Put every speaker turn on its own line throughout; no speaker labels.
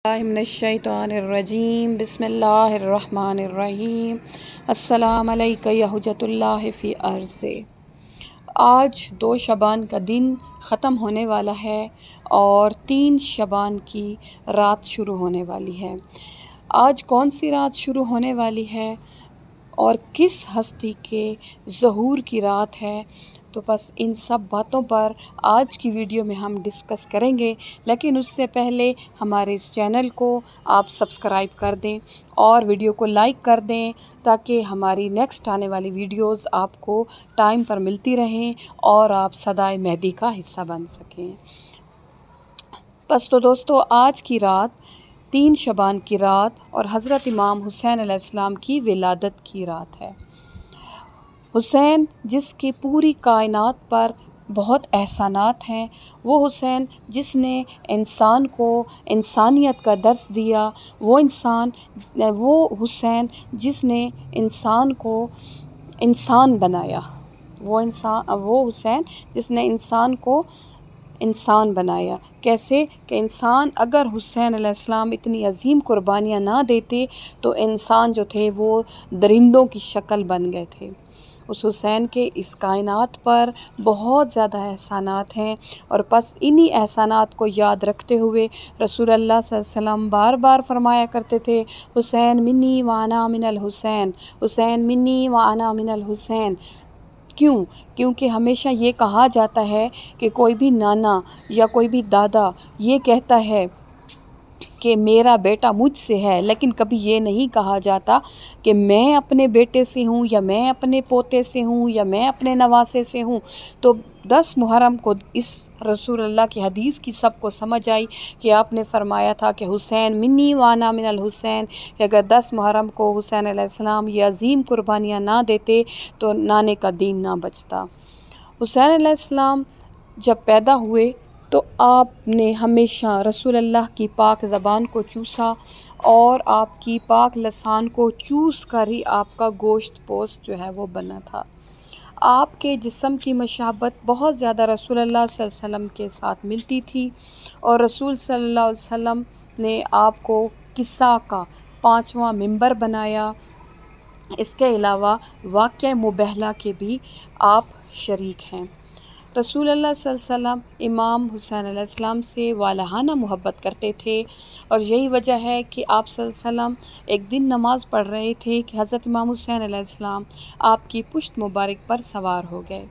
मिनश्शैतानिर्रजीम बिस्मिल्लाहिर्रहमानिर्रहीम अस्सलाम अलैका या हुज्जतुल्लाह फ़ी अर्ज़े। आज 2 शबान का दिन ख़त्म होने वाला है और 3 शबान की रात शुरू होने वाली है। आज कौन सी रात शुरू होने वाली है और किस हस्ती के ज़हूर की रात है, तो बस इन सब बातों पर आज की वीडियो में हम डिस्कस करेंगे। लेकिन उससे पहले हमारे इस चैनल को आप सब्सक्राइब कर दें और वीडियो को लाइक कर दें ताकि हमारी नेक्स्ट आने वाली वीडियोस आपको टाइम पर मिलती रहें और आप सदाए मेहदी का हिस्सा बन सकें। बस तो दोस्तों, आज की रात 3 शबान की रात और हज़रत इमाम हुसैन अलैहिस्सलाम की विलादत की रात है। हुसैन जिसकी पूरी कायनात पर बहुत एहसानात हैं, वो हुसैन जिसने इंसान को इंसानियत का दर्स दिया, वो हुसैन जिसने इंसान को इंसान बनाया, वो हुसैन जिसने इंसान को इंसान बनाया। कैसे कि इंसान अगर हुसैन अलैहिस्सलाम इतनी अजीम कुर्बानियाँ ना देते तो इंसान जो थे वो दरिंदों की शक्ल बन गए थे। उस हुसैन के इस कायनात पर बहुत ज़्यादा एहसानात हैं और बस इन्हीं एहसानात को याद रखते हुए रसूलुल्लाह सल्लल्लाहु अलैहि वसल्लम बार बार फरमाया करते थे, हुसैन मिन्नी व अना मिनल हुसैन, हुसैन मिन्नी व अना मिनल हुसैन। क्यों? क्योंकि हमेशा ये कहा जाता है कि कोई भी नाना या कोई भी दादा ये कहता है कि मेरा बेटा मुझसे है, लेकिन कभी ये नहीं कहा जाता कि मैं अपने बेटे से हूँ या मैं अपने पोते से हूँ या मैं अपने नवासे से हूँ। तो 10 मुहर्रम को इस रसूलुल्लाह की हदीस की सबको समझ आई कि आपने फरमाया था कि हुसैन मिन्नी वाना मिनल हुसैन, कि अगर 10 मुहर्रम को हुसैन अलैहिस्सलाम ये अजीम कुर्बानियाँ ना देते तो नाने का दीन ना बचता। हुसैन अलैहिस्सलाम जब पैदा हुए तो आपने हमेशा रसूलुल्लाह की पाक ज़बान को चूसा और आपकी पाक लसान को चूस कर ही आपका गोश्त पोस्ट जो है वो बना था। आपके जिस्म की मशाबत बहुत ज़्यादा रसूलुल्लाह सल्लल्लाहु अलैहि वसल्लम के साथ मिलती थी और रसूल सल्लल्लाहु अलैहि वसल्लम ने आपको किस्सा का 5वां मिंबर बनाया। इसके अलावा वाक़या मुबहला के भी आप शरीक हैं। रसूलुल्लाह सल्लल्लाहु अलैहि वसल्लम इमाम हुसैन अलैहिस्सलाम से वालहाना मोहब्बत करते थे और यही वजह है कि आप सल्लल्लाहु अलैहि वसल्लम एक दिन नमाज़ पढ़ रहे थे कि हज़रत इमाम हुसैन अलैहिस्सलाम आपकी पुश्त मुबारक पर सवार हो गए।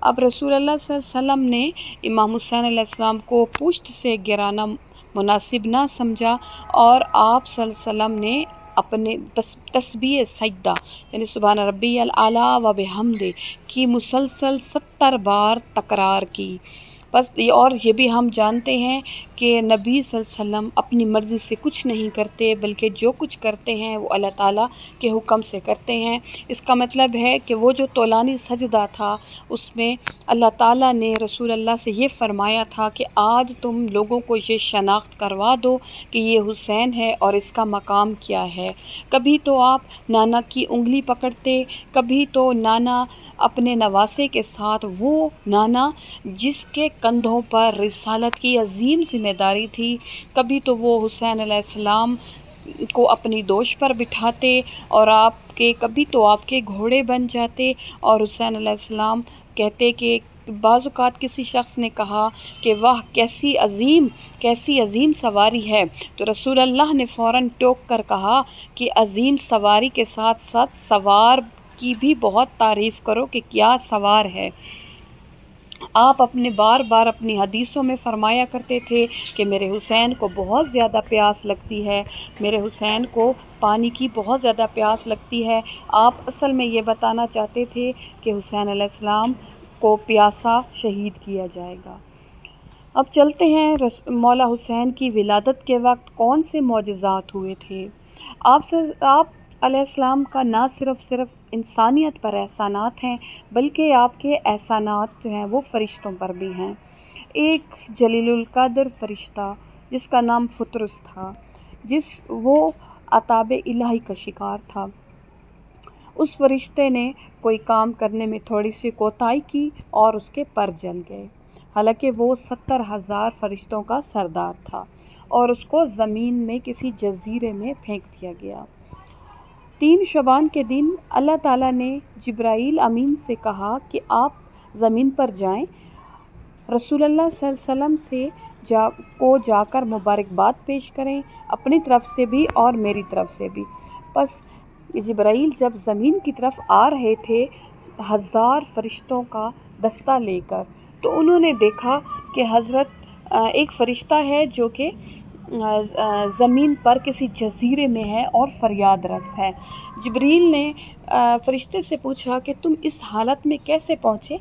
अब रसूलुल्लाह सल्लल्लाहु अलैहि वसल्लम ने इमाम हुसैन अलैहिस्सलाम को पुश्त से गिराना मुनासिब ना समझा और आप सल्लल्लाहु अलैहि वसल्लम ने अपने तस्बीह सजदा यानी सुभान रब्बियल आला व बिहम्दि की मुसलसल 70 बार तकरार की। बस और ये भी हम जानते हैं कि नबी सल्लल्लाहु अलैहि वसल्लम अपनी मर्ज़ी से कुछ नहीं करते, बल्कि जो कुछ करते हैं वो अल्लाह ताला के हुक्म से करते हैं। इसका मतलब है कि वो जो तौलानी सजदा था उसमें अल्लाह ताला ने रसूलुल्लाह से ये फ़रमाया था कि आज तुम लोगों को ये शनाख्त करवा दो कि ये हुसैन है और इसका मकाम क्या है। कभी तो आप नाना की उंगली पकड़ते, कभी तो नाना अपने नवासे के साथ, वो नाना जिसके कंधों पर रिसालत की अजीम ज़िम्मेदारी थी, कभी तो वो हुसैन अलैहिस्सलाम को अपनी दोश पर बिठाते और कभी तो आपके घोड़े बन जाते और हुसैन अलैहिस्सलाम कहते कि बाज़-औक़ात किसी शख्स ने कहा कि वाह कैसी अजीम सवारी है, तो रसूलुल्लाह ने फ़ौरन टोक कर कहा कि अजीम सवारी के साथ साथ सवार की भी बहुत तारीफ़ करो कि क्या सवार है। आप अपने बार बार अपनी हदीसों में फ़रमाया करते थे कि मेरे हुसैन को बहुत ज़्यादा प्यास लगती है, मेरे हुसैन को पानी की बहुत ज़्यादा प्यास लगती है। आप असल में ये बताना चाहते थे कि हुसैन अलैहिस्सलाम को प्यासा शहीद किया जाएगा। अब चलते हैं मौला हुसैन की विलादत के वक्त कौन से मौजज़ात हुए थे। आप अलैहिस्सलाम का ना सिर्फ़ इंसानियत पर एहसानात हैं, बल्कि आपके एहसानात जो हैं वो फ़रिश्तों पर भी हैं। एक जलीलुल क़द्र फ़रिश्ता जिसका नाम फ़ुतरुस था, वो अताब इलाही का शिकार था। उस फ़रिश्ते ने कोई काम करने में थोड़ी सी कोताही की और उसके पर जल गए। हालांकि वो 70,000 फ़रिश्तों का सरदार था اور اس کو زمین میں کسی جزیرے میں پھینک دیا گیا۔ 3 شعبان کے دن اللہ تعالیٰ نے جبرائیل امین سے کہا کہ آپ زمین پر جائیں، رسول اللہ صلی اللہ علیہ وسلم سے جا کر مبارکباد پیش کریں، اپنی طرف سے بھی اور میری طرف سے بھی۔ پس جبرائیل جب زمین کی طرف آ رہے تھے 1000 فرشتوں کا دستہ لے کر، تو انہوں نے دیکھا کہ حضرت ایک فرشتہ ہے جو کہ زمین پر کسی جزیرے میں ہے اور فریاد رس ہے۔ جبریل نے فرشتے سے پوچھا کہ تم اس حالت میں کیسے پہنچے؟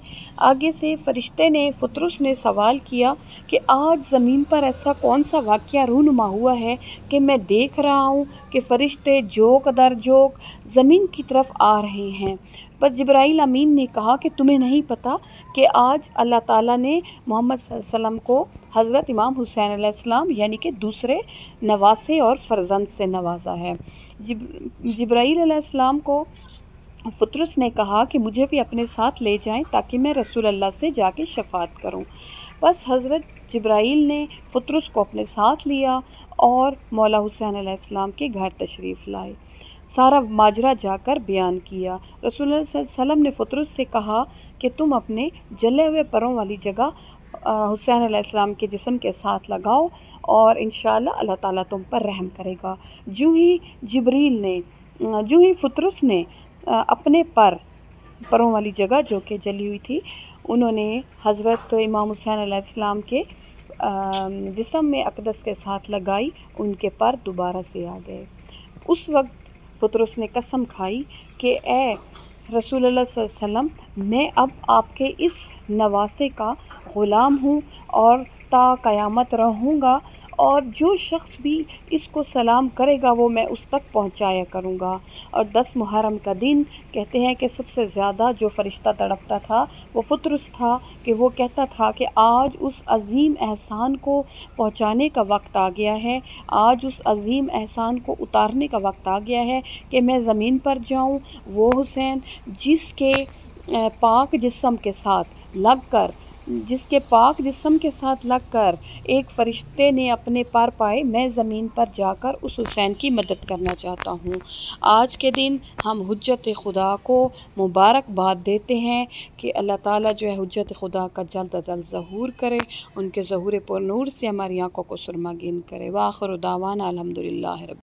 آگے سے فرشتے نے فطرس نے سوال کیا کہ آج زمین پر ایسا کون سا واقعہ رونما ہوا ہے کہ میں دیکھ رہا ہوں کہ فرشتے جوک در جوک زمین کی طرف آ رہے ہیں؟ بس جبرائیل امین نے کہا کہ تمہیں نہیں پتہ کہ آج اللہ تعالیٰ نے محمد صلی اللہ علیہ وسلم کو حضرت امام حسین علیہ السلام یعنی کہ دوسرے نواسے اور فرزند سے نوازا ہے۔ جبرائیل علیہ السلام کو فطرس نے کہا کہ مجھے بھی اپنے ساتھ لے جائیں تاکہ میں رسول اللہ سے جا کے شفاعت کروں۔ بس حضرت جبرائیل نے فطرس کو اپنے ساتھ لیا اور مولا حسین علیہ السلام کے گھر تشریف لائے، سارا ماجرا جا کر بیان کیا۔ رسول اللہ صلی اللہ علیہ وسلم نے فطرس سے کہا کہ تم اپنے جلے ہوئے پروں والی جگہ حسین علیہ السلام کے جسم کے ساتھ لگاؤ اور انشاءاللہ اللہ تعالیٰ تم پر رحم کرے گا۔ جو ہی فطرس نے اپنے پروں والی جگہ جو کہ جلی ہوئی تھی، انہوں نے حضرت امام حسین علیہ السلام کے جسم میں اقدس کے ساتھ لگائی، ان کے پر دوبارہ سے آ گئے۔ اس وقت فطرس نے قسم کھائی کہ اے رسول اللہ صلی اللہ علیہ وسلم، میں اب آپ کے اس نواسے کا غلام ہوں اور تا قیامت رہوں گا، اور جو شخص بھی اس کو سلام کرے گا وہ میں اس تک پہنچایا کروں گا۔ اور 10 محرم کا دن کہتے ہیں کہ سب سے زیادہ جو فرشتہ تڑپتا تھا وہ فطرس تھا، کہ وہ کہتا تھا کہ آج اس عظیم احسان کو پہنچانے کا وقت آ گیا ہے، آج اس عظیم احسان کو اتارنے کا وقت آ گیا ہے کہ میں زمین پر جاؤں۔ وہ حسین جس کے پاک جسم کے ساتھ لگ کر ایک فرشتے نے اپنے پر پائے، میں زمین پر جا کر اس حسین کی مدد کرنا چاہتا ہوں۔ آج کے دن ہم حجت خدا کو مبارکباد دیتے ہیں کہ اللہ تعالیٰ جو ہے حجت خدا کا جلد از جلد ظہور کرے، ان کے ظہور پر نور سے ہماری آنکھوں کو سرمگین کرے۔ وآخر دعوانا الحمدللہ رب